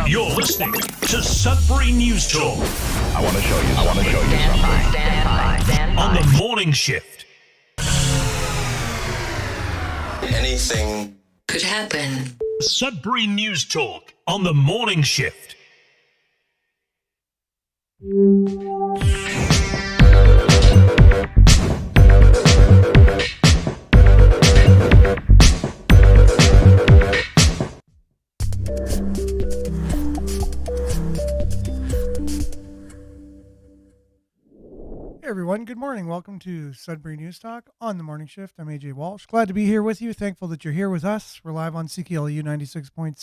You're listening to Sudbury News Talk. I want to show you something. Stand by. On the morning shift. Anything could happen. Sudbury News Talk on the morning shift. Hey everyone, good morning. Welcome to Sudbury News Talk on the morning shift. I'm AJ Walsh. Glad to be here with you. Thankful that you're here with us. We're live on CKLU 96.7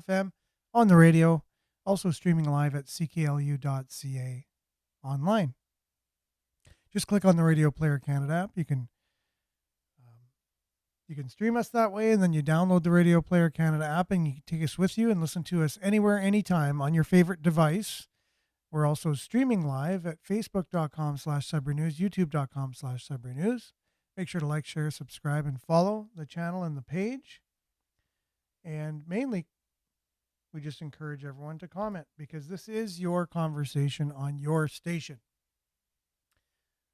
FM on the radio, also streaming live at cklu.ca online. Just click on the Radio Player Canada app. You can stream us that way, and then you download the Radio Player Canada app, and you can take us with you and listen to us anywhere, anytime on your favorite device. We're also streaming live at facebook.com/Sudbury News, youtube.com/Sudbury News. Make sure to like, share, subscribe, and follow the channel and the page. And mainly, we just encourage everyone to comment because this is your conversation on your station.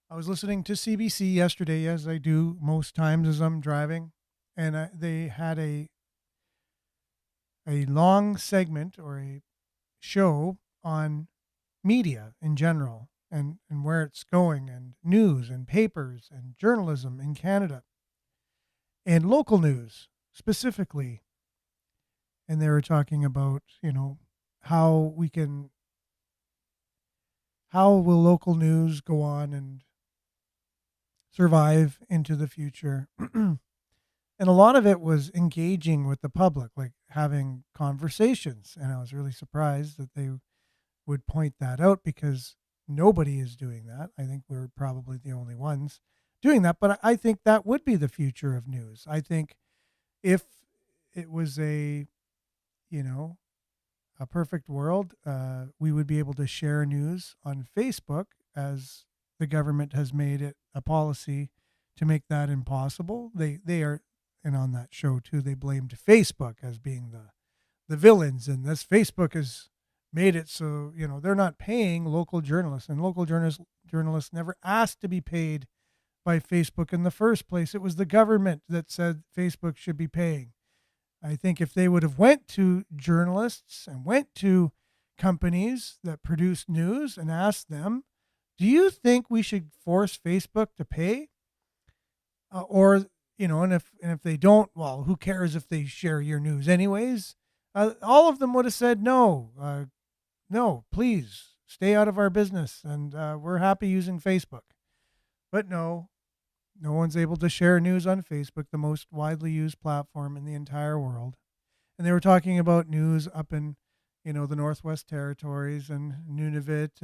I was listening to CBC yesterday, as I do most times as I'm driving, and they had a long segment or a show on media in general and where it's going, and news and papers and journalism in Canada and local news specifically. And they were talking about, how will local news go on and survive into the future. And a lot of it was engaging with the public, like having conversations. And I was really surprised that they would point that out because nobody is doing that. I think we're probably the only ones doing that, but I think that would be the future of news. I think if it was a perfect world, we would be able to share news on Facebook, as the government has made it a policy to make that impossible. They are, and on that show too, they blamed Facebook as being the villains in this. Facebook is made it so, they're not paying local journalists, and local journalists never asked to be paid by Facebook in the first place. It was the government that said Facebook should be paying. I think if they would have went to journalists and went to companies that produce news and asked them, do you think we should force Facebook to pay? And if they don't, well, who cares if they share your news anyways? All of them would have said no. No, please stay out of our business, and we're happy using Facebook. But no one's able to share news on Facebook, the most widely used platform in the entire world. And they were talking about news up in, the Northwest Territories and Nunavut,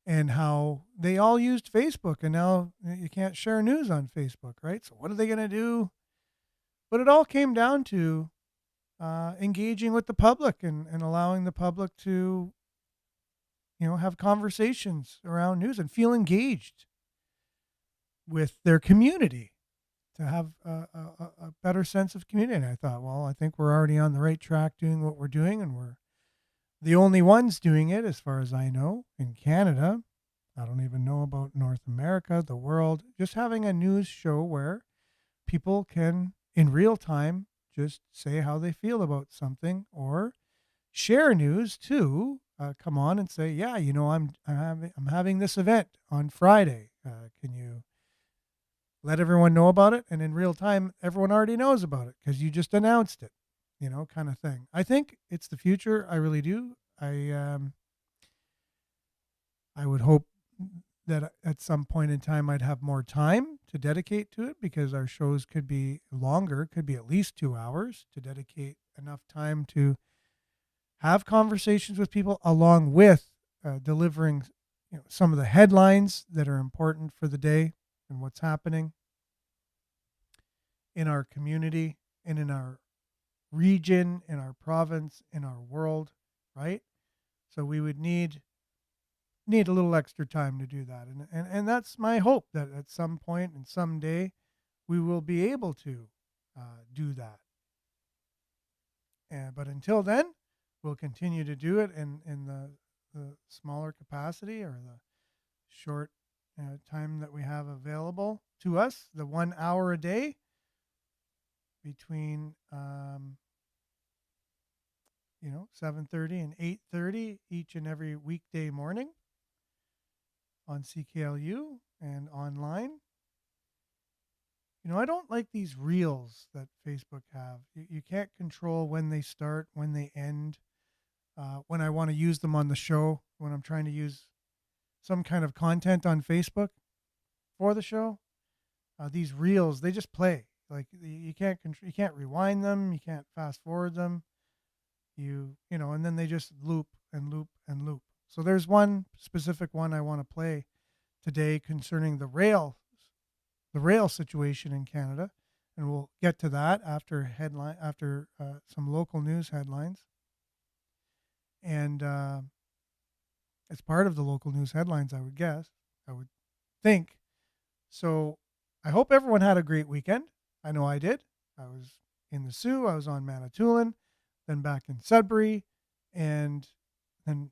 and how they all used Facebook, and now you can't share news on Facebook, right? So what are they going to do? But it all came down to engaging with the public and allowing the public to, have conversations around news and feel engaged with their community, to have a better sense of community. And I thought, well, I think we're already on the right track doing what we're doing, and we're the only ones doing it as far as I know in Canada. I don't even know about North America, the world. Just having a news show where people can, in real time, just say how they feel about something, or share news too. Come on and say, yeah, I'm having this event on Friday. Can you let everyone know about it? And in real time, everyone already knows about it because you just announced it, kind of thing. I think it's the future. I really do. I would hope that at some point in time I'd have more time to dedicate to it, because our shows could be longer, could be at least 2 hours, to dedicate enough time to have conversations with people, along with delivering some of the headlines that are important for the day and what's happening in our community and in our region, in our province, in our world, right? So we would need a little extra time to do that. And that's my hope, that at some point and someday we will be able to do that. But until then, we'll continue to do it in the smaller capacity or the short time that we have available to us, the 1 hour a day between 7:30 and 8:30 each and every weekday morning on CKLU and online. I don't like these reels that Facebook have. You can't control when they start, when they end. When I want to use them on the show, when I'm trying to use some kind of content on Facebook for the show, these reels, they just play. Like you can't rewind them, you can't fast forward them. And then they just loop and loop and loop. So there's one specific one I want to play today concerning the rail situation in Canada, and we'll get to that after some local news headlines. And it's part of the local news headlines, I would think. So I hope everyone had a great weekend. I know I did. I was in the Sioux, I was on Manitoulin, then back in Sudbury, and then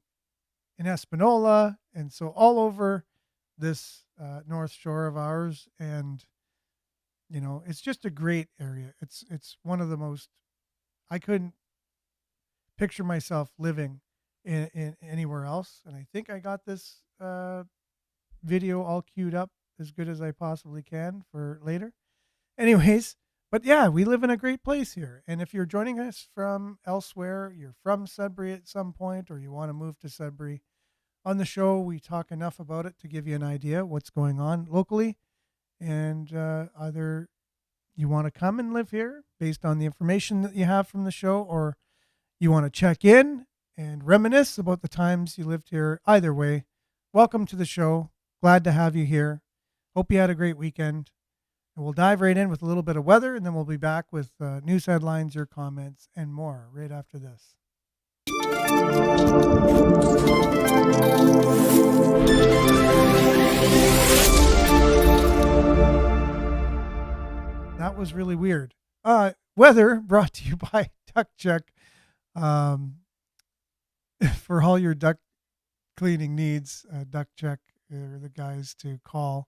in Espanola, and so all over this North Shore of ours. And it's just a great area. It's one of the most, I couldn't picture myself living in anywhere else. And I think I got this video all queued up as good as I possibly can for later. Anyways, but yeah, we live in a great place here. And if you're joining us from elsewhere, you're from Sudbury at some point, or you want to move to Sudbury, on the show, we talk enough about it to give you an idea what's going on locally. And either you want to come and live here based on the information that you have from the show, or you want to check in and reminisce about the times you lived here. Either way, welcome to the show. Glad to have you here. Hope you had a great weekend. And we'll dive right in with a little bit of weather, and then we'll be back with news headlines, your comments, and more right after this. That was really weird. Weather brought to you by Duck Check. For all your duck cleaning needs, Duck Check are the guys to call.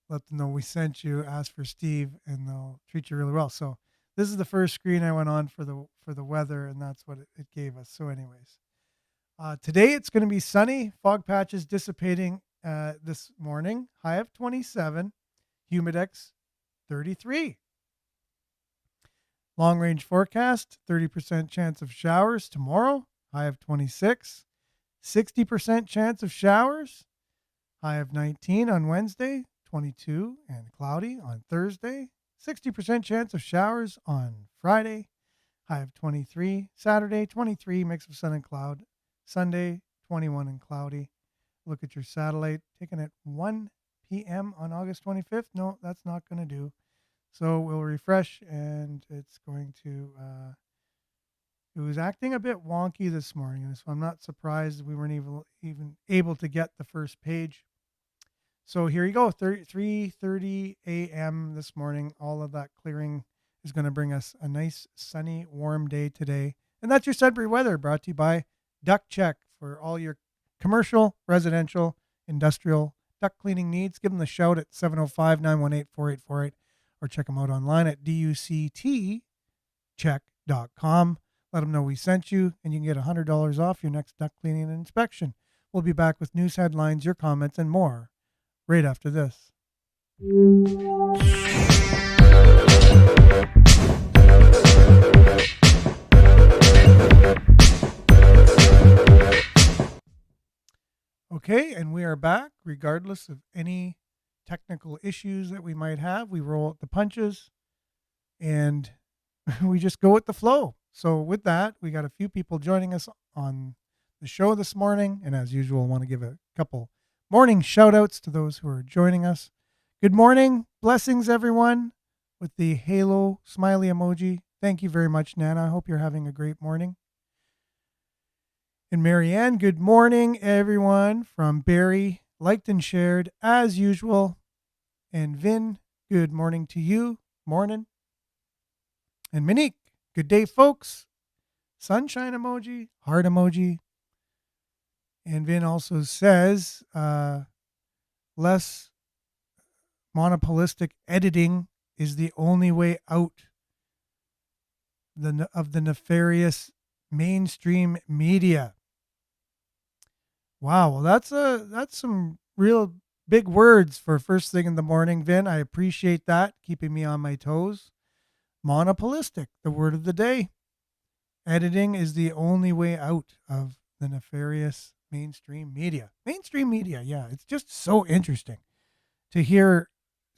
Let them know we sent you. Ask for Steve, and they'll treat you really well. So this is the first screen I went on for the weather, and that's what it gave us. So, anyways, today it's going to be sunny. Fog patches dissipating this morning. High of 27. Humidex 33. Long range forecast, 30% chance of showers tomorrow, high of 26. 60% chance of showers, high of 19 on Wednesday, 22 and cloudy on Thursday. 60% chance of showers on Friday, high of 23. Saturday, 23, mix of sun and cloud. Sunday, 21 and cloudy. Look at your satellite, taken at 1 p.m. on August 25th. No, that's not going to do. So we'll refresh, and it's going to, it was acting a bit wonky this morning, so I'm not surprised we weren't even able to get the first page. So here you go, 3:30 a.m. this morning. All of that clearing is going to bring us a nice, sunny, warm day today. And that's your Sudbury weather, brought to you by Duck Check. For all your commercial, residential, industrial duct cleaning needs, give them the shout at 705-918-4848. Or check them out online at ductcheck.com. Let them know we sent you, and you can get $100 off your next duct cleaning and inspection. We'll be back with news headlines, your comments, and more right after this. Okay, and we are back regardless of any technical issues that we might have. We roll out the punches, and we just go with the flow. So with that, we got a few people joining us on the show this morning. And as usual, I want to give a couple morning shout outs to those who are joining us. Good morning. Blessings, everyone, with the halo smiley emoji. Thank you very much, Nana. I hope you're having a great morning. And Marianne, good morning, everyone, from Barrie, liked and shared as usual. And Vin, good morning to you. Morning. And Monique, good day, folks. sunshine emoji, heart emoji. And Vin also says less monopolistic editing is the only way out of the nefarious mainstream media. Wow, well that's some real big words for first thing in the morning, Vin. I appreciate that, keeping me on my toes. Monopolistic, the word of the day. Editing is the only way out of the nefarious mainstream media. Mainstream media, yeah, it's just so interesting to hear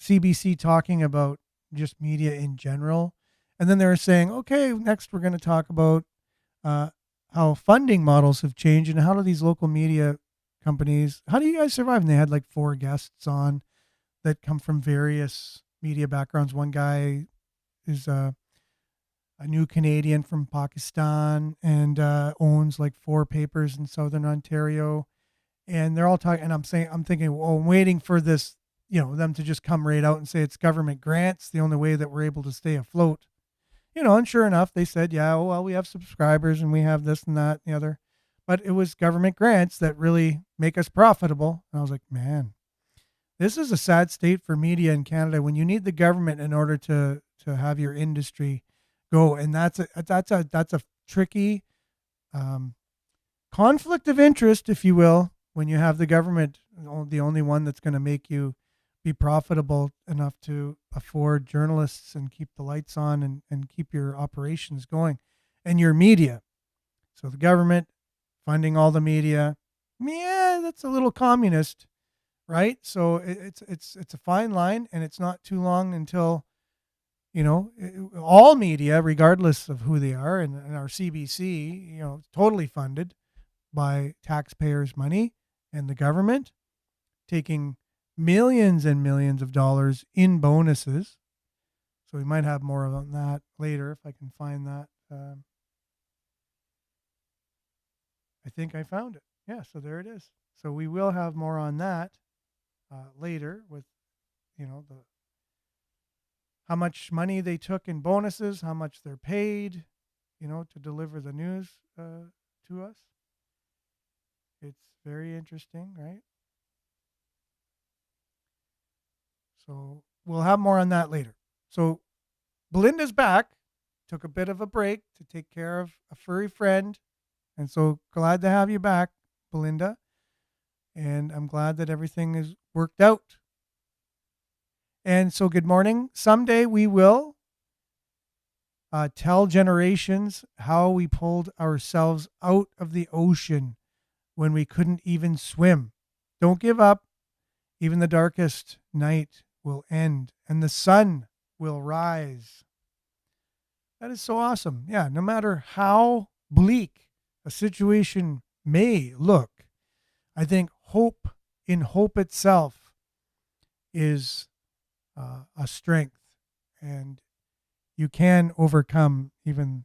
CBC talking about just media in general. And then they're saying, okay, next we're going to talk about uh, how funding models have changed and how do these local media companies, how do you guys survive? And they had like 4 guests on that come from various media backgrounds. One guy is a new Canadian from Pakistan and owns like 4 papers in Southern Ontario. And they're all talking, and I'm thinking, well, I'm waiting for this, them to just come right out and say it's government grants, the only way that we're able to stay afloat. And sure enough, they said, yeah, well, we have subscribers and we have this and that and the other. But it was government grants that really make us profitable. And I was like, man, this is a sad state for media in Canada when you need the government in order to have your industry go. And that's a tricky conflict of interest, if you will, when you have the government, the only one that's going to make you be profitable enough to afford journalists and keep the lights on and keep your operations going and your media. So the government funding all the media, yeah, that's a little communist, right? So it's a fine line, and it's not too long until, all media, regardless of who they are, and our CBC, totally funded by taxpayers' money and the government taking millions and millions of dollars in bonuses. So we might have more on that later if I can find that. I think I found it. Yeah, so there it is. So we will have more on that later with, the how much money they took in bonuses, how much they're paid, to deliver the news to us. It's very interesting, right? So we'll have more on that later. So Belinda's back, took a bit of a break to take care of a furry friend. And so glad to have you back, Belinda. And I'm glad that everything is worked out. And so good morning. Someday we will tell generations how we pulled ourselves out of the ocean when we couldn't even swim. Don't give up. Even the darkest night will end and the sun will rise. That is so awesome. Yeah, no matter how bleak a situation may look, I think hope itself is a strength, and you can overcome even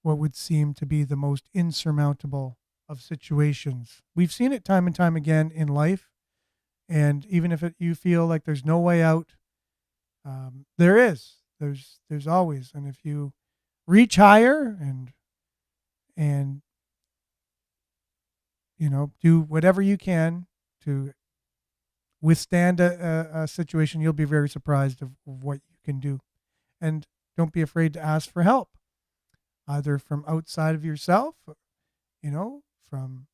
what would seem to be the most insurmountable of situations. We've seen it time and time again in life. And even if you feel like there's no way out, there is. There's always. And if you reach higher and do whatever you can to withstand a situation, you'll be very surprised of what you can do. And don't be afraid to ask for help, either from outside of yourself, from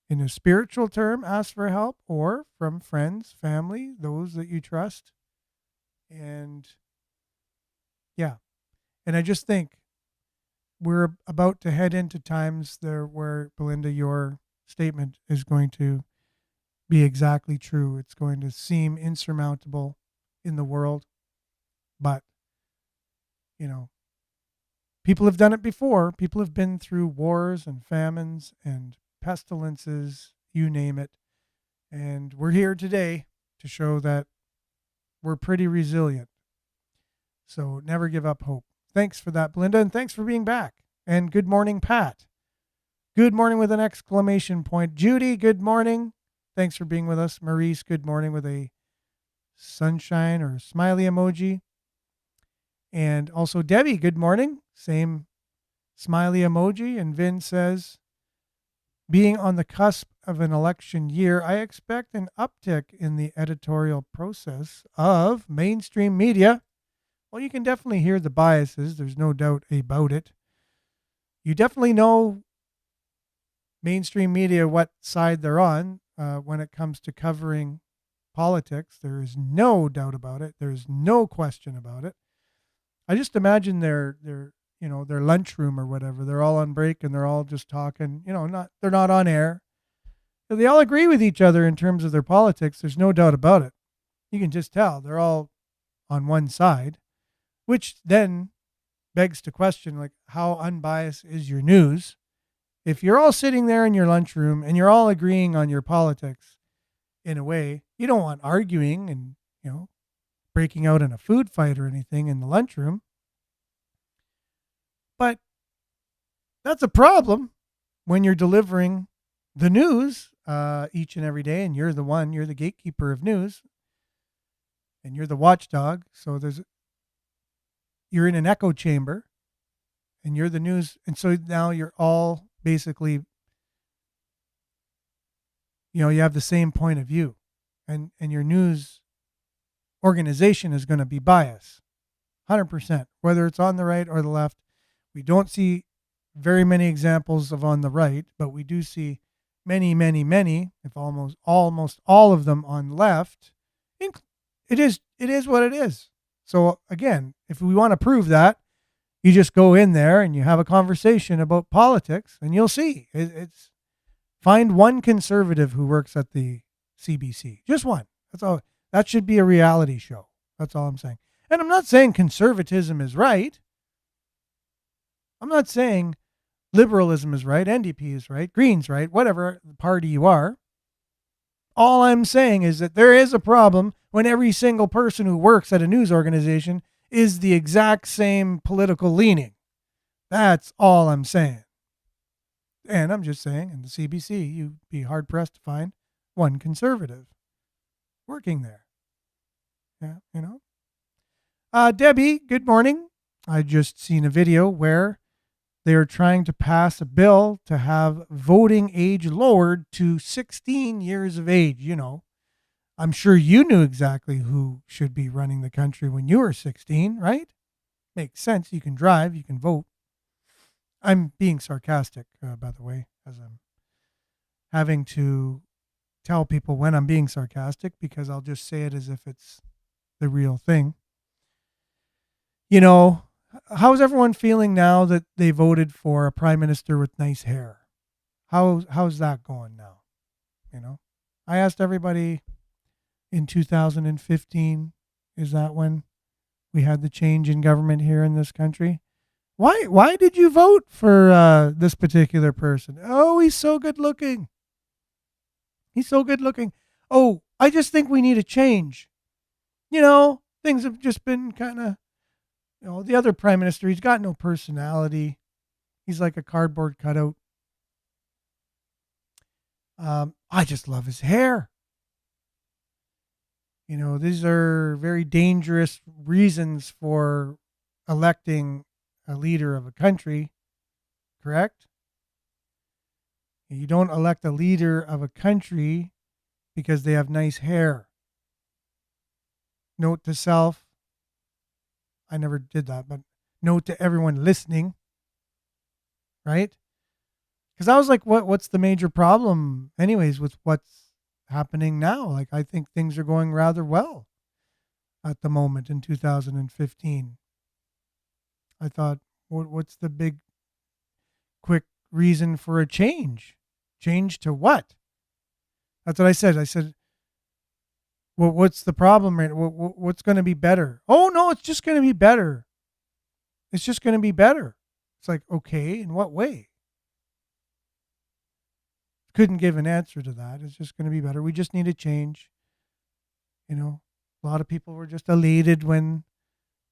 in a spiritual term, ask for help, or from friends, family, those that you trust. And yeah. And I just think we're about to head into times there where, Belinda, your statement is going to be exactly true. It's going to seem insurmountable in the world, but people have done it before. People have been through wars and famines and pestilences, you name it. And we're here today to show that we're pretty resilient. So never give up hope. Thanks for that, Belinda, and thanks for being back. And good morning, Pat. Good morning with an exclamation point. Judy, good morning. Thanks for being with us. Maurice, good morning with a sunshine or smiley emoji. And also Debbie, good morning. Same smiley emoji. And Vin says, being on the cusp of an election year, I expect an uptick in the editorial process of mainstream media. Well, you can definitely hear the biases. There's no doubt about it. You definitely know mainstream media, what side they're on when it comes to covering politics. There is no doubt about it. There's no question about it. I just imagine their lunchroom or whatever. They're all on break and they're all just talking. They're not on air. They all agree with each other in terms of their politics. There's no doubt about it. You can just tell they're all on one side, which then begs to question, like, how unbiased is your news? If you're all sitting there in your lunchroom and you're all agreeing on your politics in a way, you don't want arguing and, breaking out in a food fight or anything in the lunchroom. But that's a problem when you're delivering the news each and every day, and you're the gatekeeper of news, and you're the watchdog. So you're in an echo chamber, and you're the news, and so now you're all basically, you have the same point of view, and your news organization is going to be biased, 100%, whether it's on the right or the left. We don't see very many examples of on the right, but we do see many, many, many, if almost all of them on left. It is what it is. So again, if we want to prove that, you just go in there and you have a conversation about politics, and you'll see. It's find one conservative who works at the CBC, just one. That's all. That should be a reality show. That's all I'm saying. And I'm not saying conservatism is right. I'm not saying liberalism is right, NDP is right, Greens right, whatever party you are. All I'm saying is that there is a problem when every single person who works at a news organization is the exact same political leaning. That's all I'm saying. And I'm just saying, in the CBC, you'd be hard-pressed to find one conservative working there. Yeah, Debbie, good morning. I just seen a video where they are trying to pass a bill to have voting age lowered to 16 years of age. I'm sure you knew exactly who should be running the country when you were 16, right? Makes sense. You can drive, you can vote. I'm being sarcastic, by the way, as I'm having to tell people when I'm being sarcastic, because I'll just say it as if it's the real thing. How's everyone feeling now that they voted for a prime minister with nice hair? How's that going now? I asked everybody in 2015, is that when we had the change in government here in this country? Why did you vote for this particular person? Oh, he's so good looking. He's so good looking. Oh, I just think we need a change. Things have just been kind of, the other prime minister, he's got no personality. He's like a cardboard cutout. I just love his hair. These are very dangerous reasons for electing a leader of a country, correct? You don't elect a leader of a country because they have nice hair. Note to self, I never did that, but note to everyone listening, right? Because I was like, what's the major problem anyways with what's happening now? Like, I think things are going rather well at the moment in 2015. I thought, what's the big, quick reason for a change? Change to what? That's what I said. I said, well, what's the problem? What's going to be better? Oh, no, it's just going to be better. It's just going to be better. It's like, okay, in what way? Couldn't give an answer to that. It's just going to be better. We just need a change. A lot of people were just elated when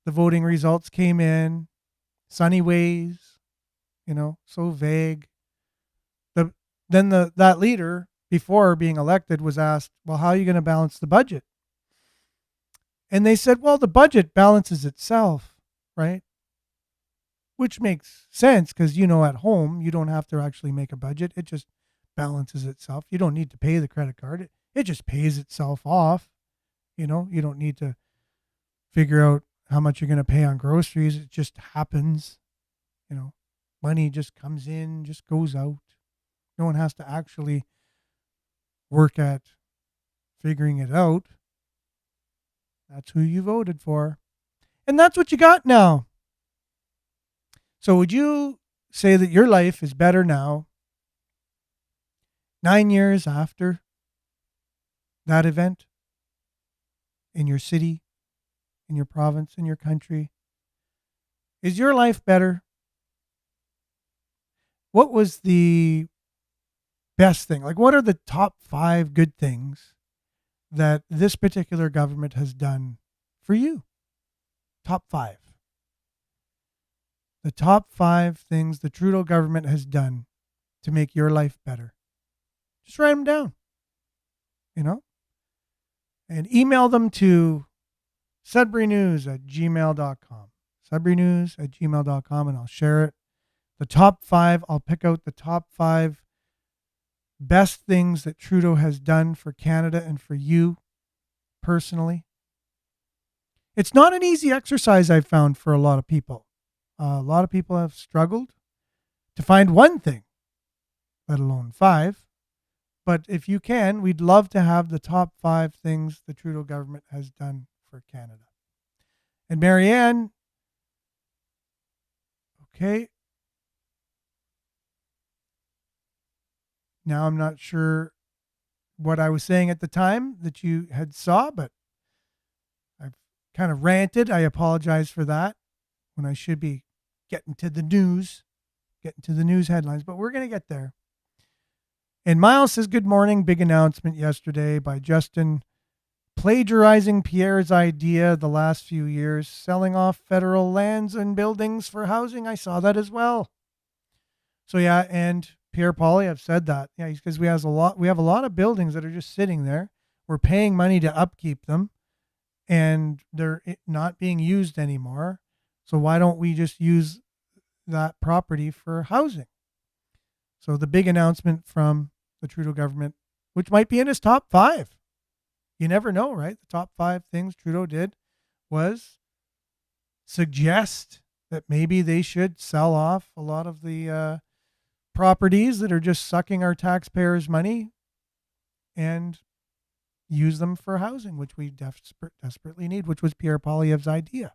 the voting results came in. Sunny ways, so vague. Then that leader, before being elected, was asked, well, how are you going to balance the budget? And they said, well, the budget balances itself, right? which makes sense because, at home, you don't have to actually make a budget. It just balances itself. You don't need to pay the credit card. It just pays itself off. You don't need to figure out how much you're going to pay on groceries. It just happens. Money just comes in, just goes out. No one has to actually work at figuring it out. That's who you voted for. And that's what you got now. So would you say that your life is better now, 9 years after that event, in your city, in your province, in your country? Is your life better? What was the best thing? Like, what are the top 5 good things that this particular government has done for you? Top 5. The top 5 things the Trudeau government has done to make your life better. Just write them down, and email them to sudburynews@gmail.com. sudburynews@gmail.com, and I'll share it. The top 5, I'll pick out the top 5 best things that Trudeau has done for Canada and for you personally. It's not an easy exercise, I've found, for a lot of people. A lot of people have struggled to find one thing, let alone 5. But if you can, we'd love to have the top 5 things the Trudeau government has done for Canada. And Marianne, okay. Now I'm not sure what I was saying at the time that you had saw, but I've kind of ranted. I apologize for that when I should be getting to the news headlines, but we're going to get there. And Miles says, good morning. Big announcement yesterday by Justin, plagiarizing Pierre's idea the last few years, selling off federal lands and buildings for housing. I saw that as well. So yeah, and Pierre Pauly, I've said that. Yeah, because we have a lot of buildings that are just sitting there. We're paying money to upkeep them, and they're not being used anymore. So why don't we just use that property for housing? So the big announcement from the Trudeau government, which might be in his top 5. You never know, right? The top 5 things Trudeau did was suggest that maybe they should sell off a lot of the properties that are just sucking our taxpayers' money and use them for housing, which we desperately need, which was Pierre Poilievre's idea.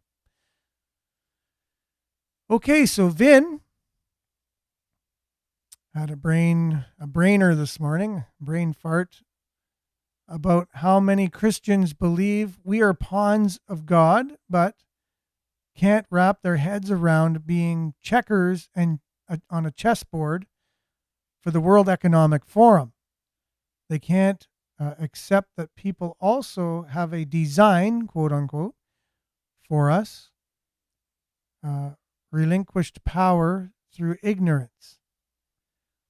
Okay, so Vin had a brainer this morning, brain fart, about how many Christians believe we are pawns of God, but can't wrap their heads around being checkers and on a chessboard for the World Economic Forum. They can't accept that people also have a design, quote unquote, for us, relinquished power through ignorance.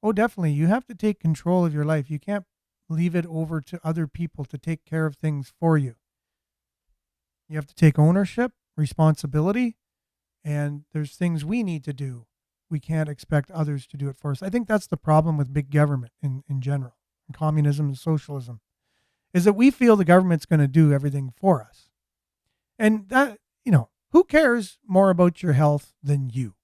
Oh, definitely. You have to take control of your life. You can't leave it over to other people to take care of things for you. You have to take ownership, responsibility, and there's things we need to do. We can't expect others to do it for us. I think that's the problem with big government in general, and communism and socialism, is that we feel the government's going to do everything for us. And that, who cares more about your health than you?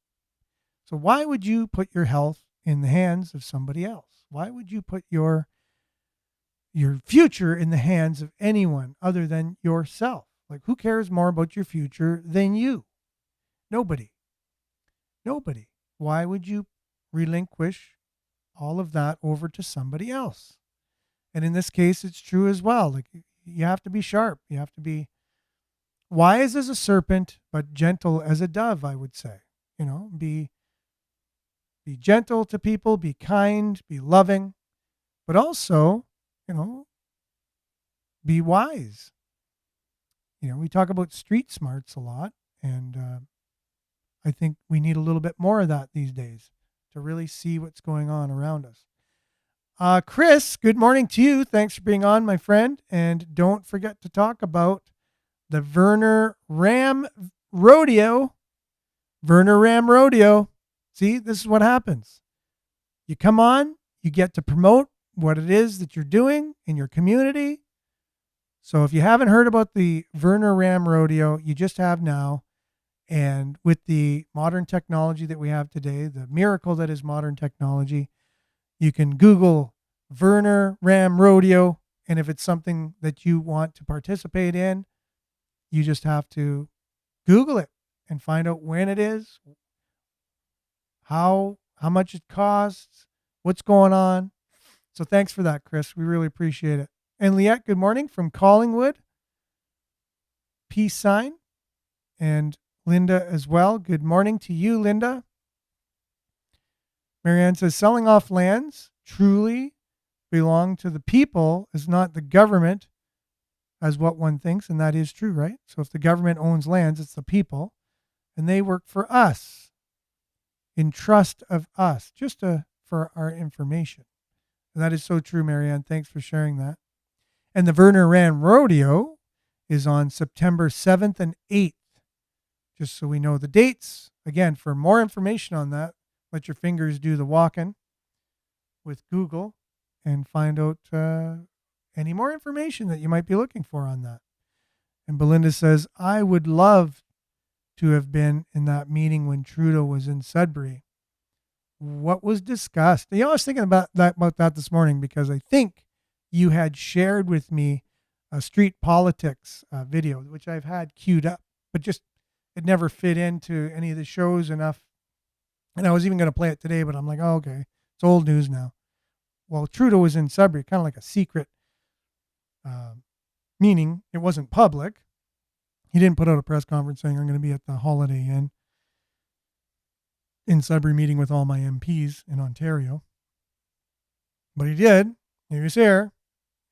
So why would you put your health in the hands of somebody else? Why would you put your future in the hands of anyone other than yourself? Like, who cares more about your future than you? Nobody. Why would you relinquish all of that over to somebody else? And in this case, it's true as well. Like, you have to be sharp. You have to be wise as a serpent, but gentle as a dove, I would say. Be gentle to people, be kind, be loving, but also, be wise. We talk about street smarts a lot, and I think we need a little bit more of that these days to really see what's going on around us. Chris, good morning to you. Thanks for being on, my friend. And don't forget to talk about the Verner Ram Rodeo. Werner Ram Rodeo. See, this is what happens. You come on, you get to promote what it is that you're doing in your community. So if you haven't heard about the Werner Ram Rodeo, you just have now. And with the modern technology that we have today, the miracle that is modern technology, you can Google Werner Ram Rodeo. And if it's something that you want to participate in, you just have to Google it and find out when it is, how much it costs, what's going on. So thanks for that, Chris. We really appreciate it. And Liette, good morning from Collingwood. Peace sign. And Linda as well. Good morning to you, Linda. Marianne says, selling off lands truly belong to the people is not the government as what one thinks. And that is true, right? So if the government owns lands, it's the people. And they work for us, in trust of us, just for our information. And that is so true, Marianne. Thanks for sharing that. And the Werner Ram Rodeo is on September 7th and 8th. Just so we know the dates. Again, for more information on that, let your fingers do the walking with Google and find out any more information that you might be looking for on that. And Belinda says, I would love to have been in that meeting when Trudeau was in Sudbury. What was discussed? I was thinking about that this morning because I think you had shared with me a street politics video, which I've had queued up, but just it never fit into any of the shows enough. And I was even going to play it today, but I'm like, oh, okay, it's old news now. Well, Trudeau was in Sudbury, kind of like a secret, meaning it wasn't public. He didn't put out a press conference saying I'm going to be at the Holiday Inn in Sudbury meeting with all my MPs in Ontario. But he did. He was here.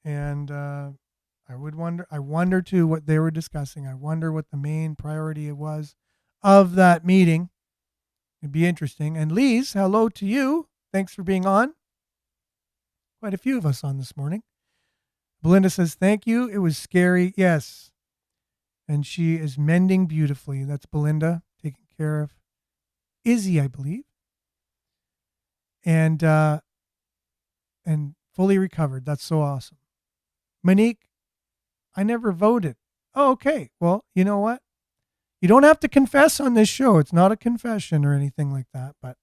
And I wonder too what they were discussing. I wonder what the main priority was of that meeting. It'd be interesting. And Lise, hello to you. Thanks for being on. Quite a few of us on this morning. Belinda says, thank you. It was scary. Yes. And she is mending beautifully. That's Belinda, taking care of Izzy, I believe. And fully recovered. That's so awesome. Monique, I never voted. Oh, okay. Well, you know what? You don't have to confess on this show. It's not a confession or anything like that, but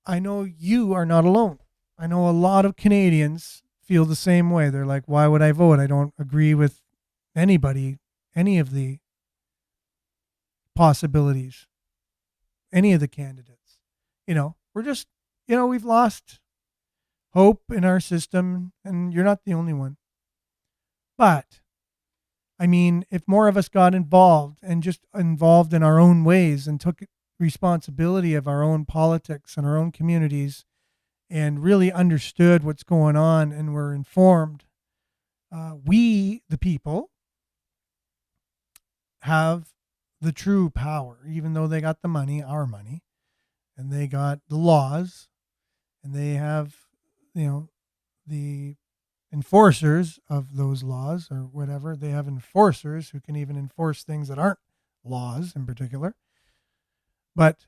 I know you are not alone. I know a lot of Canadians feel the same way. They're like, why would I vote? I don't agree with anybody, any of the possibilities, any of the candidates. We're just, we've lost hope in our system, and you're not the only one. But, I mean, if more of us got involved and just involved in our own ways and took responsibility of our own politics and our own communities and really understood what's going on and were informed, we, the people, have the true power, even though they got the money, our money, and they got the laws, and they have, the enforcers of those laws or whatever. They have enforcers who can even enforce things that aren't laws in particular. But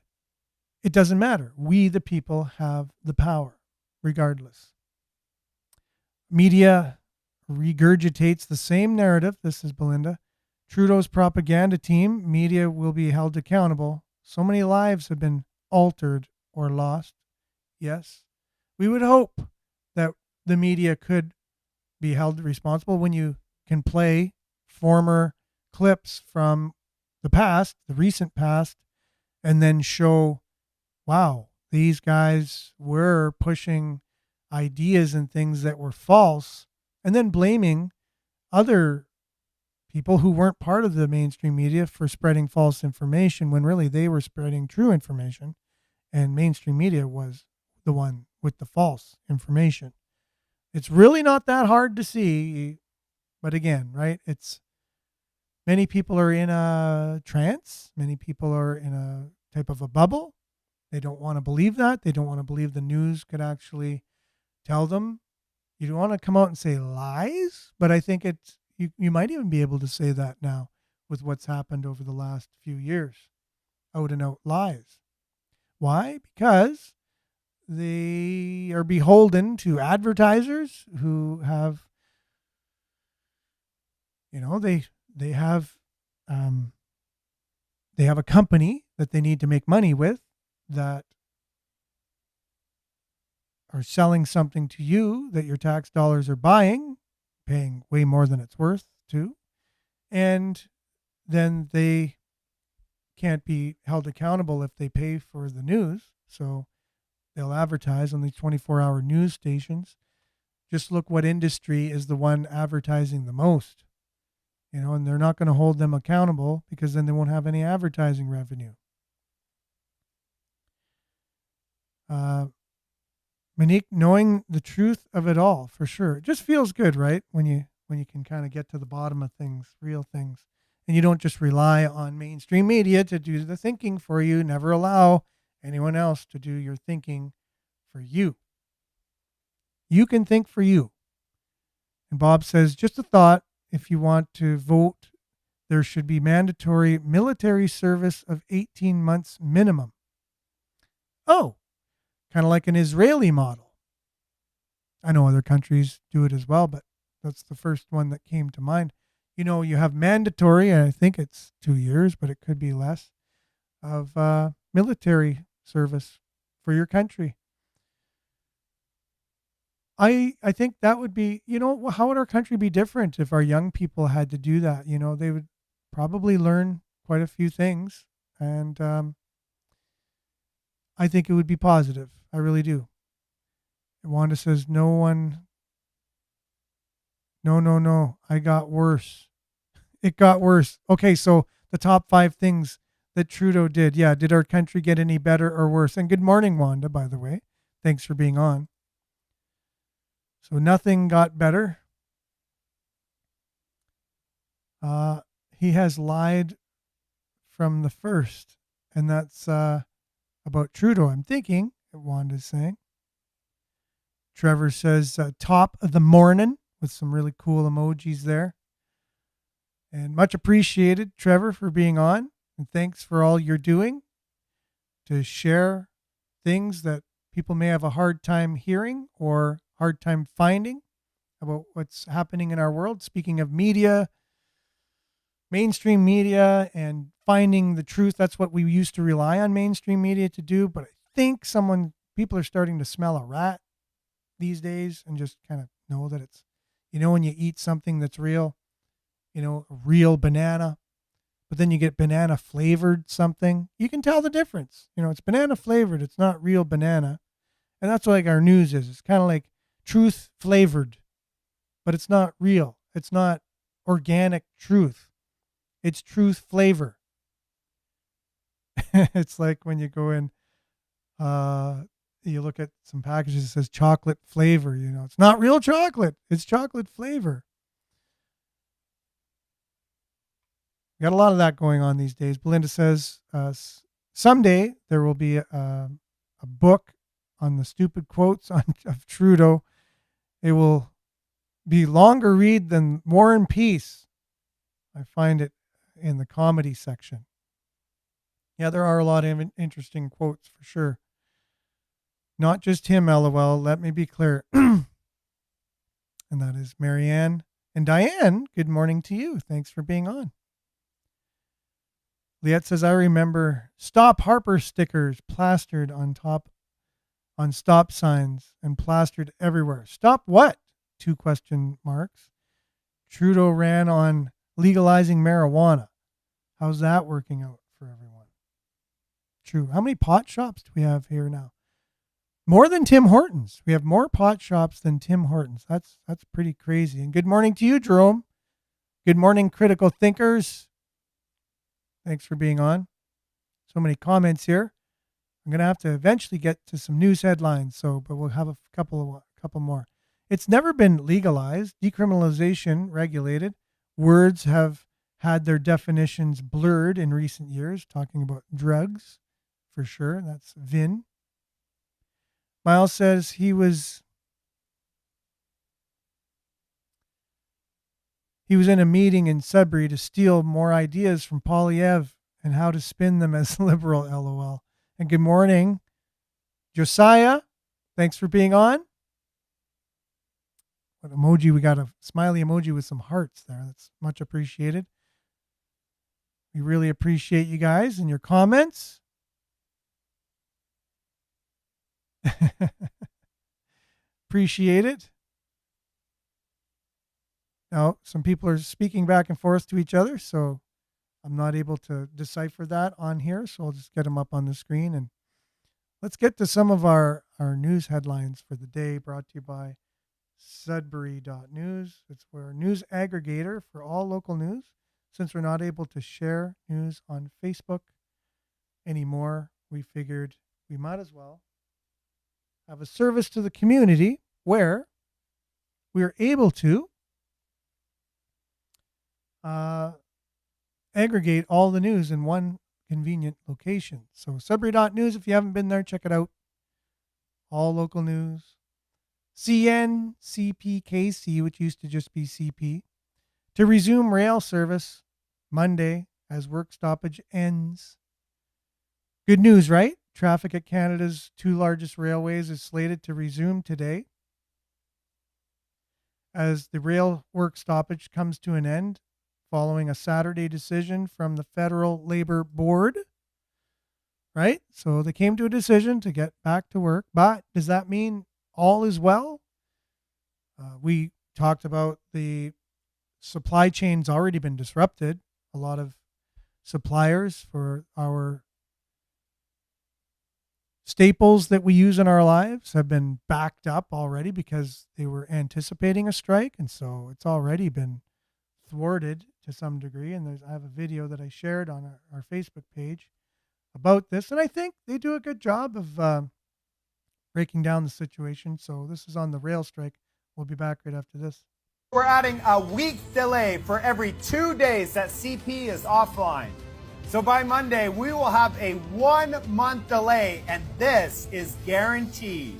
it doesn't matter. We, the people, have the power, regardless. Media regurgitates the same narrative. This is Belinda. Trudeau's propaganda team, media will be held accountable. So many lives have been altered or lost. Yes, we would hope that the media could be held responsible when you can play former clips from the past, the recent past, and then show, wow, these guys were pushing ideas and things that were false, and then blaming other people who weren't part of the mainstream media for spreading false information when really they were spreading true information, and mainstream media was the one with the false information. It's really not that hard to see, but again, right? It's many people are in a trance. Many people are in a type of a bubble. They don't want to believe that. They don't want to believe the news could actually tell them. You don't want to come out and say lies, but I think it's you might even be able to say that now with what's happened over the last few years. out and out lies. Why? Because they are beholden to advertisers who have, they have they have a company that they need to make money with that are selling something to you that your tax dollars are buying, paying way more than it's worth to, and then they can't be held accountable if they pay for the news. So they'll advertise on these 24-hour news stations. Just look what industry is the one advertising the most. And they're not going to hold them accountable because then they won't have any advertising revenue. Monique, knowing the truth of it all, for sure. It just feels good, right? When you can kind of get to the bottom of things, real things. And you don't just rely on mainstream media to do the thinking for you. Never allow anyone else to do your thinking for you. You can think for you. And Bob says, just a thought, if you want to vote, there should be mandatory military service of 18 months minimum. Oh, kind of like an Israeli model. I know other countries do it as well, but that's the first one that came to mind. You have mandatory, and I think it's 2 years, but it could be less, of military service for your country. I think that would be, how would our country be different if our young people had to do that? They would probably learn quite a few things. And I think it would be positive. I really do. Wanda says, no, I got worse. It got worse. Okay, so the top 5 things that Trudeau did. Yeah, did our country get any better or worse? And good morning, Wanda, by the way. Thanks for being on. So nothing got better. He has lied from the first, and that's about Trudeau, I'm thinking, Wanda's saying. Trevor says, top of the morning, with some really cool emojis there. And much appreciated, Trevor, for being on. And thanks for all you're doing to share things that people may have a hard time hearing or hard time finding about what's happening in our world. Speaking of media, mainstream media, and finding the truth, that's what we used to rely on mainstream media to do. But I think people are starting to smell a rat these days and just kind of know that it's, when you eat something that's real, a real banana, but then you get banana flavored something, you can tell the difference. It's banana flavored. It's not real banana. And that's what like our news is. It's kind of like truth flavored, but it's not real. It's not organic truth. It's truth flavor. It's like when you go in, you look at some packages, it says chocolate flavor, it's not real chocolate. It's chocolate flavor. Got a lot of that going on these days. Belinda says, someday there will be a book on the stupid quotes of Trudeau. It will be longer read than War and Peace. I find it in the comedy section. Yeah, there are a lot of interesting quotes for sure. Not just him, LOL. Let me be clear. And that is Marianne. And Diane, good morning to you. Thanks for being on. Liette says, I remember Stop Harper stickers plastered on stop signs and plastered everywhere. Stop what? 2 question marks. Trudeau ran on legalizing marijuana. How's that working out for everyone? True. How many pot shops do we have here now? More than Tim Hortons. We have more pot shops than Tim Hortons. That's pretty crazy. And good morning to you, Jerome. Good morning, critical thinkers. Thanks for being on. So many comments here. I'm going to have to eventually get to some news headlines, but we'll have a couple more. It's never been legalized, decriminalization regulated. Words have had their definitions blurred in recent years, talking about drugs, for sure. That's Vin. Miles says he was in a meeting in Sudbury to steal more ideas from Polyev and how to spin them as liberal, LOL. And good morning, Josiah. Thanks for being on. What emoji? We got a smiley emoji with some hearts there. That's much appreciated. We really appreciate you guys and your comments. Appreciate it. Now, some people are speaking back and forth to each other, so I'm not able to decipher that on here. So I'll just get them up on the screen. And let's get to some of our news headlines for the day, brought to you by Sudbury.news. It's our news aggregator for all local news. Since we're not able to share news on Facebook anymore, we figured we might as well have a service to the community where we are able to aggregate all the news in one convenient location. So Sudbury.news, if you haven't been there, check it out. All local news. CNCPKC, which used to just be CP, to resume rail service Monday as work stoppage ends. Good news, right? Traffic at Canada's two largest railways is slated to resume today as the rail work stoppage comes to an end following a Saturday decision from the Federal Labor Board, right? So they came to a decision to get back to work, but does that mean all is well? We talked about the supply chain's already been disrupted. A lot of suppliers for our staples that we use in our lives have been backed up already because they were anticipating a strike. And so it's already been thwarted to some degree. And I have a video that I shared on our Facebook page about this. And I think they do a good job of breaking down the situation. So this is on the rail strike. We'll be back right after this. We're adding a week delay for every 2 days that CP is offline. So by Monday, we will have a 1 month delay, and this is guaranteed.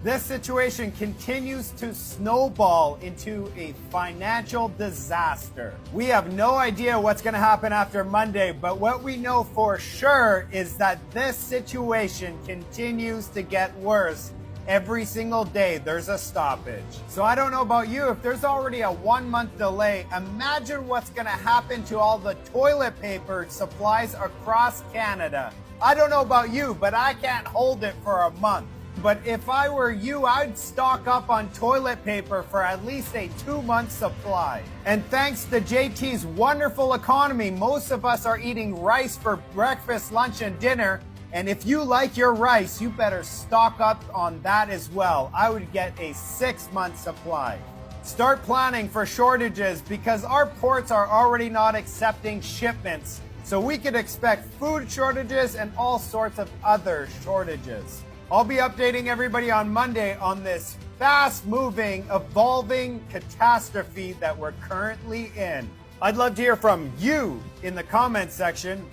This situation continues to snowball into a financial disaster. We have no idea what's going to happen after Monday, but what we know for sure is that this situation continues to get worse. Every single day there's a stoppage. So I don't know about you, if there's already a 1 month delay, imagine what's gonna happen to all the toilet paper supplies across Canada. I don't know about you, but I can't hold it for a month. But if I were you, I'd stock up on toilet paper for at least a 2 month supply. And thanks to JT's wonderful economy, most of us are eating rice for breakfast, lunch, and dinner. And if you like your rice, you better stock up on that as well. I would get a 6 month supply. Start planning for shortages because our ports are already not accepting shipments. So we could expect food shortages and all sorts of other shortages. I'll be updating everybody on Monday on this fast-moving, evolving catastrophe that we're currently in. I'd love to hear from you in the comment section.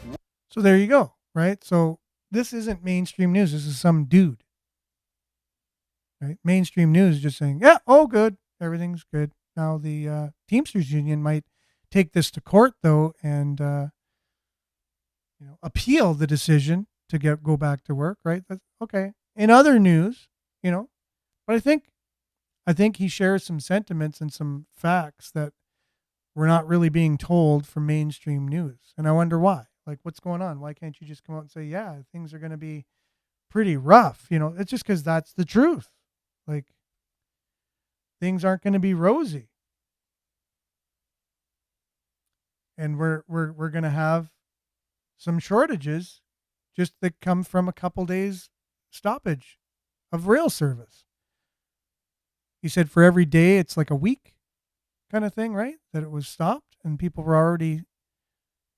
So there you go, right? So this isn't mainstream news. This is some dude, right? Mainstream news is just saying, yeah, oh, good. Everything's good. Now the Teamsters Union might take this to court, though, and appeal the decision to go back to work, right? That's okay. In other news, but I think he shares some sentiments and some facts that we're not really being told from mainstream news. And I wonder why. Like, what's going on? Why can't you just come out and say, yeah, things are going to be pretty rough? It's just because that's the truth. Like, things aren't going to be rosy. And we're going to have some shortages just that come from a couple days stoppage of rail service. He said for every day, it's like a week kind of thing, right? That it was stopped and people were already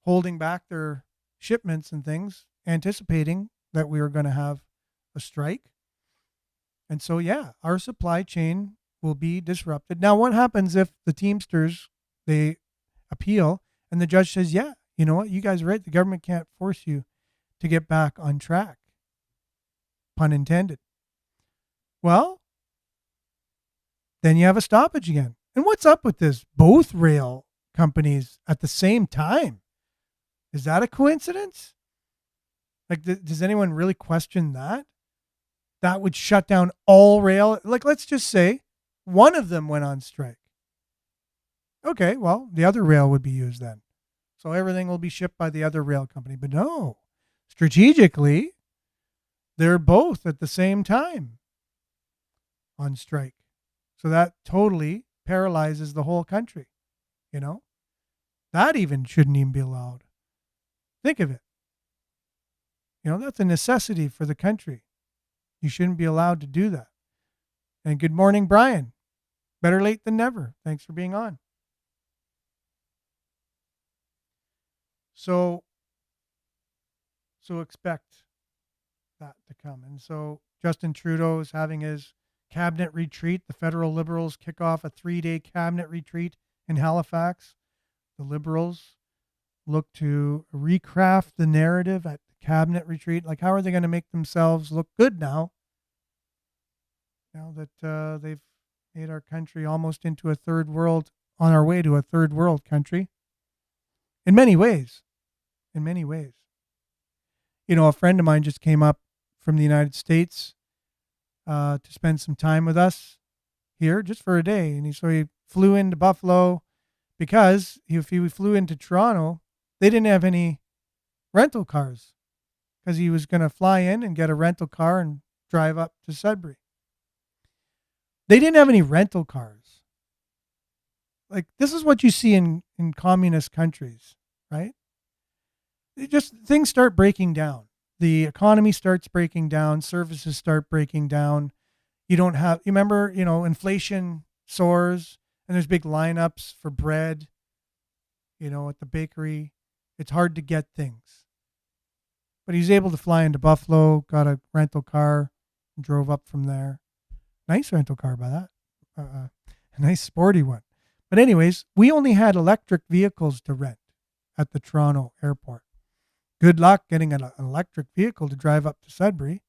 holding back their shipments and things, anticipating that we were going to have a strike. And so, yeah, our supply chain will be disrupted. Now, what happens if the Teamsters, they appeal and the judge says, yeah, you know what? You guys are right. The government can't force you to get back on track. Pun intended. Well, then you have a stoppage again. And what's up with this? Both rail companies at the same time. Is that a coincidence? Like, does anyone really question that? That would shut down all rail. Like, let's just say one of them went on strike. Okay, well, the other rail would be used then. So everything will be shipped by the other rail company. But no, strategically, they're both at the same time on strike. So that totally paralyzes the whole country. You know, that even shouldn't even be allowed. Think of it. You know, that's a necessity for the country. You shouldn't be allowed to do that. And good morning, Brian. Better late than never. Thanks for being on. So expect that to come. And so Justin Trudeau is having his cabinet retreat. The federal Liberals kick off a 3-day cabinet retreat in Halifax. The Liberals look to recraft the narrative at the cabinet retreat. Like, how are they going to make themselves look good now? Now that they've made our country almost into a third world, on our way to a third world country. In many ways. In many ways. You know, a friend of mine just came up from the United States to spend some time with us here just for a day. And so he flew into Buffalo because if he flew into Toronto, they didn't have any rental cars because he was going to fly in and get a rental car and drive up to Sudbury. They didn't have any rental cars. Like, this is what you see in communist countries, right? Things start breaking down. The economy starts breaking down. Services start breaking down. You remember, inflation soars and there's big lineups for bread, at the bakery. It's hard to get things. But he's able to fly into Buffalo, got a rental car, and drove up from there. Nice rental car by that. A nice sporty one. But anyways, we only had electric vehicles to rent at the Toronto airport. Good luck getting an electric vehicle to drive up to Sudbury.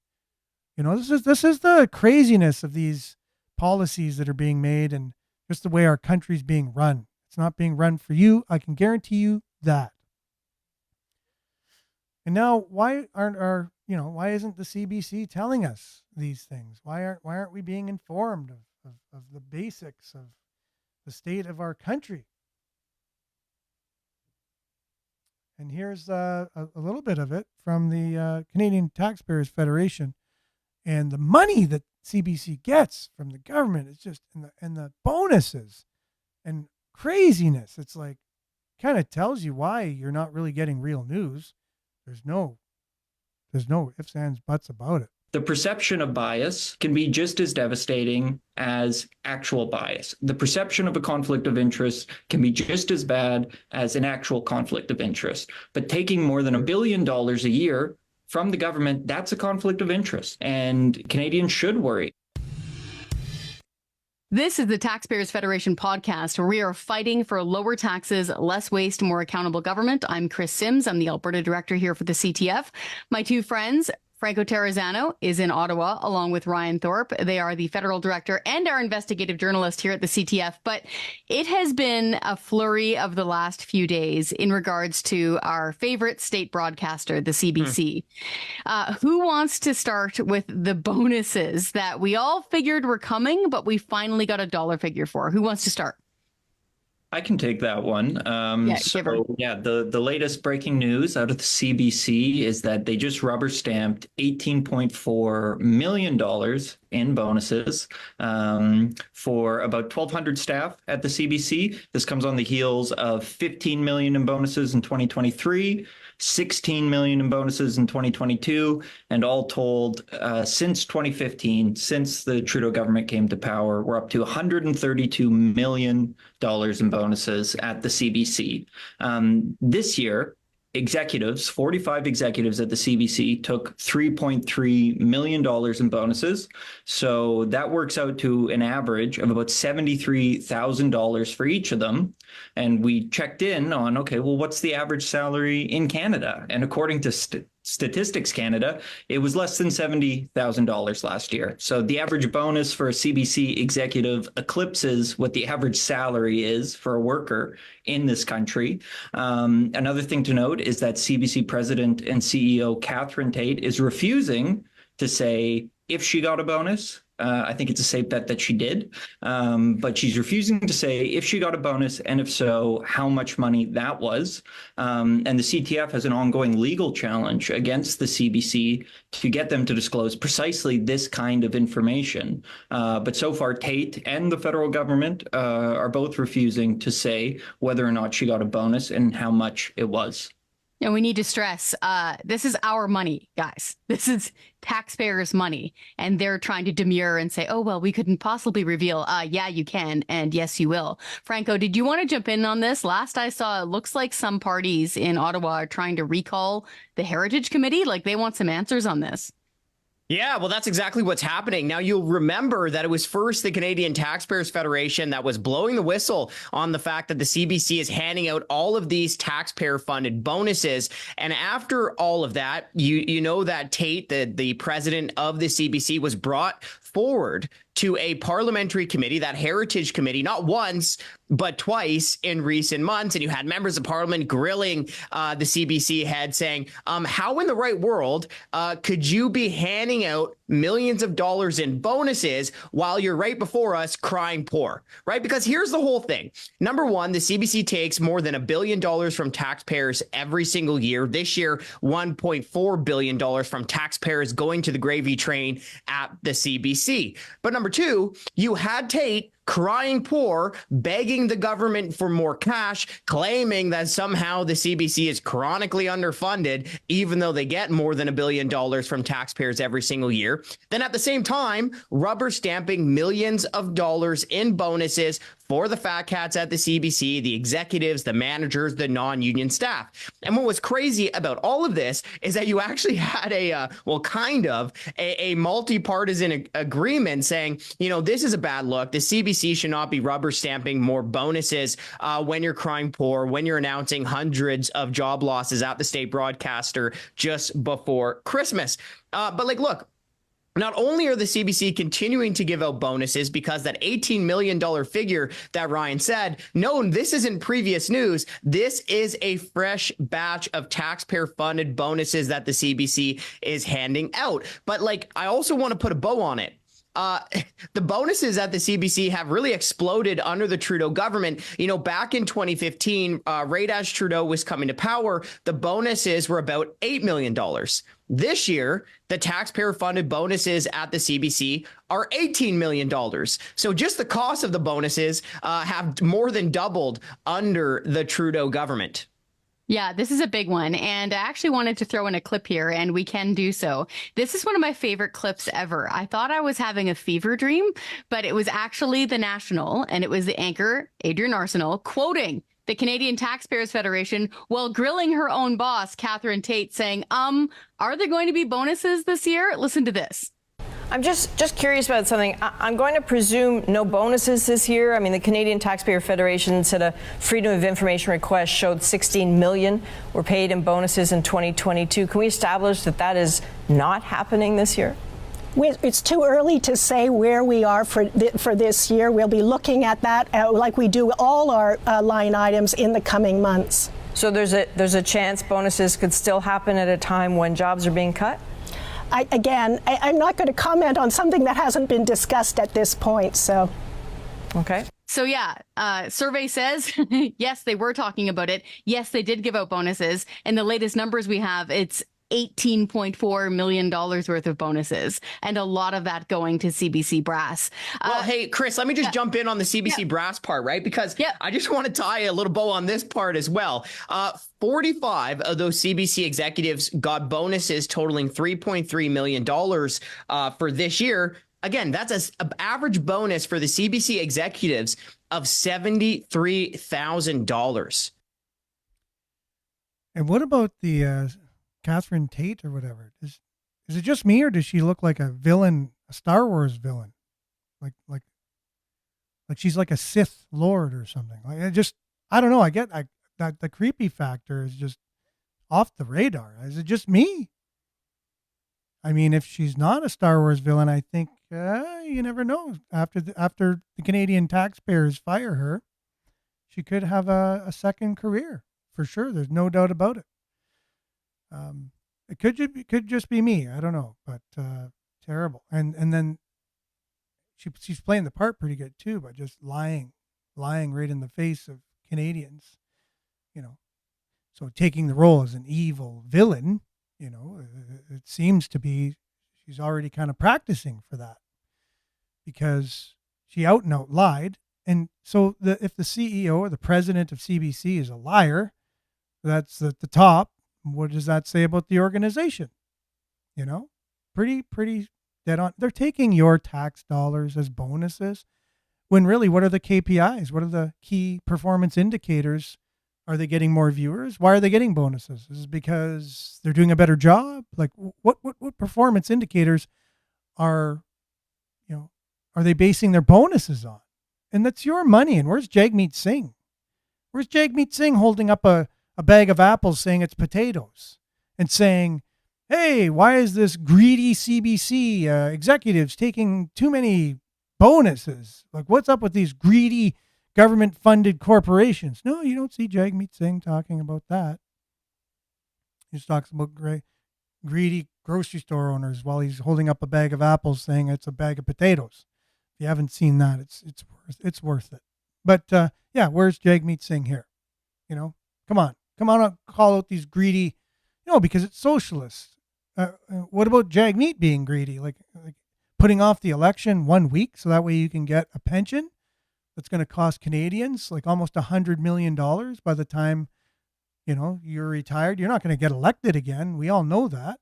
This is the craziness of these policies that are being made and just the way our country's being run. It's not being run for you. I can guarantee you that. And now, why isn't the CBC telling us these things? Why aren't we being informed of the basics of the state of our country? And here's a little bit of it from the Canadian Taxpayers Federation, and the money that CBC gets from the government is just and the bonuses and craziness. It's like, kind of tells you why you're not really getting real news. There's no ifs, ands, buts about it. The perception of bias can be just as devastating as actual bias. The perception of a conflict of interest can be just as bad as an actual conflict of interest. But taking more than $1 billion a year from the government, that's a conflict of interest. And Canadians should worry. This is the Taxpayers Federation podcast, where we are fighting for lower taxes, less waste, more accountable government. I'm Chris Sims. I'm the Alberta director here for the CTF. My two friends, Franco Terrazzano is in Ottawa, along with Ryan Thorpe. They are the federal director and our investigative journalist here at the CTF. But it has been a flurry of the last few days in regards to our favorite state broadcaster, the CBC. Who wants to start with the bonuses that we all figured were coming, but we finally got a dollar figure for? Who wants to start? I can take that one. The latest breaking news out of the CBC is that they just rubber stamped $18.4 million in bonuses for about 1,200 staff at the CBC. This comes on the heels of $15 million in bonuses in 2023, $16 million in bonuses in 2022, and all told, since 2015, since the Trudeau government came to power, we're up to $132 million in bonuses at the CBC. This year, 45 executives at the CBC took $3.3 million in bonuses. So that works out to an average of about $73,000 for each of them. And we checked in on, okay, well, what's the average salary in Canada? And according to Statistics Canada, it was less than $70,000 last year. So the average bonus for a CBC executive eclipses what the average salary is for a worker in this country. Another thing to note is that CBC President and CEO Catherine Tate is refusing to say if she got a bonus. I think it's a safe bet that she did, but she's refusing to say if she got a bonus, and if so, how much money that was. And the CTF has an ongoing legal challenge against the CBC to get them to disclose precisely this kind of information. But so far, Tate and the federal government are both refusing to say whether or not she got a bonus and how much it was. And we need to stress, this is our money, guys. This is taxpayers' money. And they're trying to demur and say, oh, well, we couldn't possibly reveal. Yeah, you can. And yes, you will. Franco, did you want to jump in on this? Last I saw, it looks like some parties in Ottawa are trying to recall the Heritage Committee. Like they want some answers on this. Yeah, well, that's exactly what's happening. Now, you'll remember that it was first the Canadian Taxpayers Federation that was blowing the whistle on the fact that the CBC is handing out all of these taxpayer-funded bonuses. And after all of that, you know that Tate, the president of the CBC, was brought forward to a parliamentary committee, that Heritage Committee, not once, but twice in recent months. And you had members of parliament grilling the CBC head saying, how in the right world could you be handing out millions of dollars in bonuses while you're right before us crying poor, right? Because here's the whole thing. Number one, the CBC takes more than $1 billion from taxpayers every single year. This year, $1.4 billion from taxpayers going to the gravy train at the CBC. But number two, you had Tate crying poor, begging the government for more cash, claiming that somehow the CBC is chronically underfunded, even though they get more than $1 billion from taxpayers every single year. Then at the same time, rubber stamping millions of dollars in bonuses for the fat cats at the CBC, the executives, the managers, the non-union staff. And what was crazy about all of this is that you actually had a multi-partisan agreement saying, you know, this is a bad look. The CBC should not be rubber stamping more bonuses when you're crying poor, when you're announcing hundreds of job losses at the state broadcaster just before Christmas. But look, not only are the CBC continuing to give out bonuses because that $18 million figure that Ryan said, no, this isn't previous news. This is a fresh batch of taxpayer-funded bonuses that the CBC is handing out. But I also want to put a bow on it. The bonuses at the CBC have really exploded under the Trudeau government. You know, back in 2015, right as Trudeau was coming to power, the bonuses were about $8 million. This year, the taxpayer-funded bonuses at the CBC are $18 million. So just the cost of the bonuses have more than doubled under the Trudeau government. Yeah, this is a big one. And I actually wanted to throw in a clip here, and we can do so. This is one of my favorite clips ever. I thought I was having a fever dream, but it was actually the National, and it was the anchor, Adrian Arsenal, quoting the Canadian Taxpayers Federation while grilling her own boss, Catherine Tate, saying, are there going to be bonuses this year? Listen to this. I'm just curious about something. I'm going to presume no bonuses this year. I mean, the Canadian Taxpayer Federation said a Freedom of Information request showed 16 million were paid in bonuses in 2022. Can we establish that that is not happening this year? It's too early to say where we are for this year. We'll be looking at that like we do all our line items in the coming months. So there's a chance bonuses could still happen at a time when jobs are being cut? I'm not going to comment on something that hasn't been discussed at this point. So, okay. So yeah, survey says, yes, they were talking about it. Yes, they did give out bonuses. And the latest numbers we have, it's $18.4 million worth of bonuses, and a lot of that going to CBC brass. Well, hey, Chris, let me just jump in on the CBC brass part, right? Because I just want to tie a little bow on this part as well. 45 of those CBC executives got bonuses totaling $3.3 million for this year. Again, that's an average bonus for the CBC executives of $73,000. And what about the Catherine Tate or whatever? Is it just me, or does she look like a villain, a Star Wars villain? Like she's like a Sith Lord or something. I don't know. I get that the creepy factor is just off the radar. Is it just me? I mean, if she's not a Star Wars villain, I think you never know. After the Canadian taxpayers fire her, she could have a second career for sure. There's no doubt about it. It could just be me. I don't know, but terrible. And then she's playing the part pretty good too, by just lying right in the face of Canadians. So taking the role as an evil villain. It seems to be she's already kind of practicing for that, because she out and out lied. And so if the CEO or the president of CBC is a liar, that's at the top. What does that say about the organization? Pretty dead on. They're taking your tax dollars as bonuses, when really, what are the KPIs? What are the key performance indicators? Are they getting more viewers? Why are they getting bonuses? Is it because they're doing a better job? Like what performance indicators are they basing their bonuses on? And that's your money. And where's Jagmeet Singh? Where's Jagmeet Singh holding up a bag of apples saying it's potatoes and saying, hey, why is this greedy CBC executives taking too many bonuses? Like, what's up with these greedy government-funded corporations? No, you don't see Jagmeet Singh talking about that. He just talks about greedy grocery store owners while he's holding up a bag of apples saying it's a bag of potatoes. If you haven't seen that, it's worth it. But where's Jagmeet Singh here? Come on, call out these greedy, because it's socialist. What about Jagmeet being greedy? Like putting off the election 1 week so that way you can get a pension that's going to cost Canadians like almost $100 million by the time, you're retired. You're not going to get elected again. We all know that.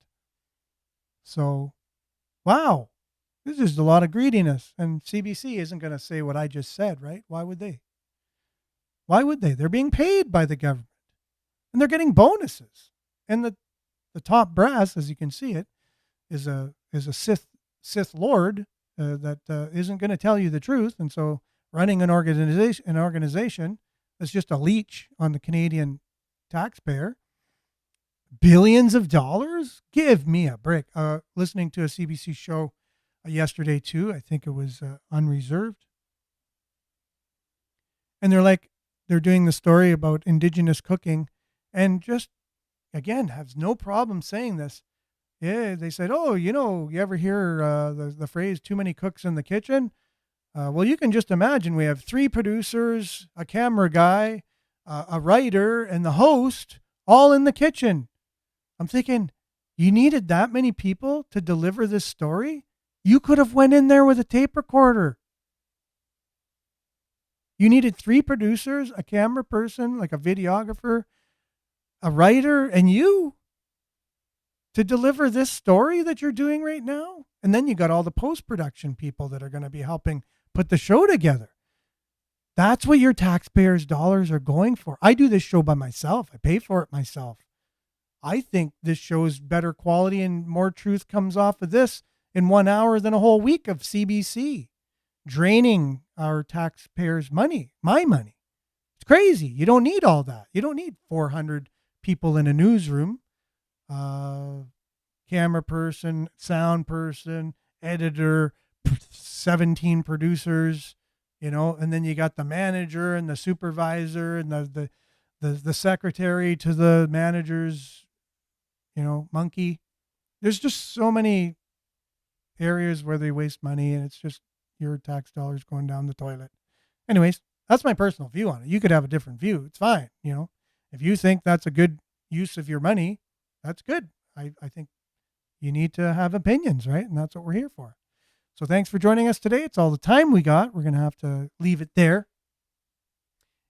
So, wow, this is a lot of greediness. And CBC isn't going to say what I just said, right? Why would they? They're being paid by the government, and they're getting bonuses. And the top brass, as you can see it, is a Sith Lord that isn't going to tell you the truth. And so running an organization that's just a leech on the Canadian taxpayer, billions of dollars? Give me a break. Listening to a CBC show yesterday too, I think it was Unreserved. And they're doing the story about Indigenous cooking, and just, again, has no problem saying this. Yeah, they said, oh, you ever hear the phrase, too many cooks in the kitchen? Well, you can just imagine we have 3 producers, a camera guy, a writer, and the host all in the kitchen. I'm thinking, you needed that many people to deliver this story? You could have went in there with a tape recorder. You needed 3 producers, a camera person, like a videographer, a writer, and you to deliver this story that you're doing right now. And then you got all the post-production people that are going to be helping put the show together. That's what your taxpayers' dollars are going for. I do this show by myself. I pay for it myself. I think this show is better quality and more truth comes off of this in 1 hour than a whole week of CBC, draining our taxpayers' money, my money. It's crazy. You don't need all that. You don't need 400 people in a newsroom, camera person, sound person, editor, 17 producers, and then you got the manager and the supervisor and the secretary to the manager's, monkey. There's just so many areas where they waste money, and it's just your tax dollars going down the toilet. Anyways, that's my personal view on it. You could have a different view. It's fine. If you think that's a good use of your money, that's good. I think you need to have opinions, right? And that's what we're here for. So thanks for joining us today. It's all the time we got. We're going to have to leave it there.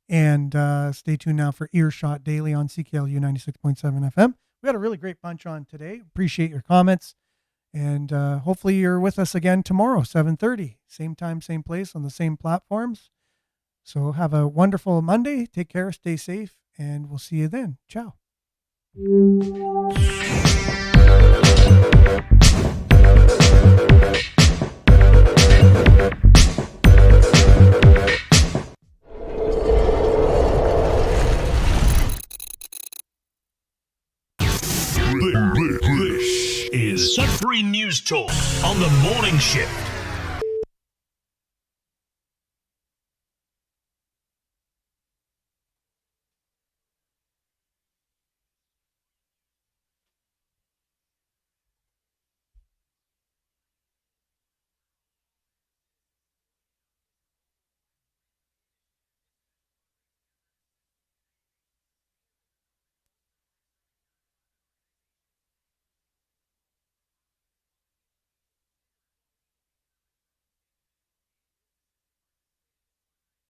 And stay tuned now for Earshot Daily on CKLU 96.7 FM. We got a really great bunch on today. Appreciate your comments. And hopefully you're with us again tomorrow, 7:30. Same time, same place on the same platforms. So have a wonderful Monday. Take care, stay safe, and we'll see you then. Ciao. This is Sudbury News. Morning Shift.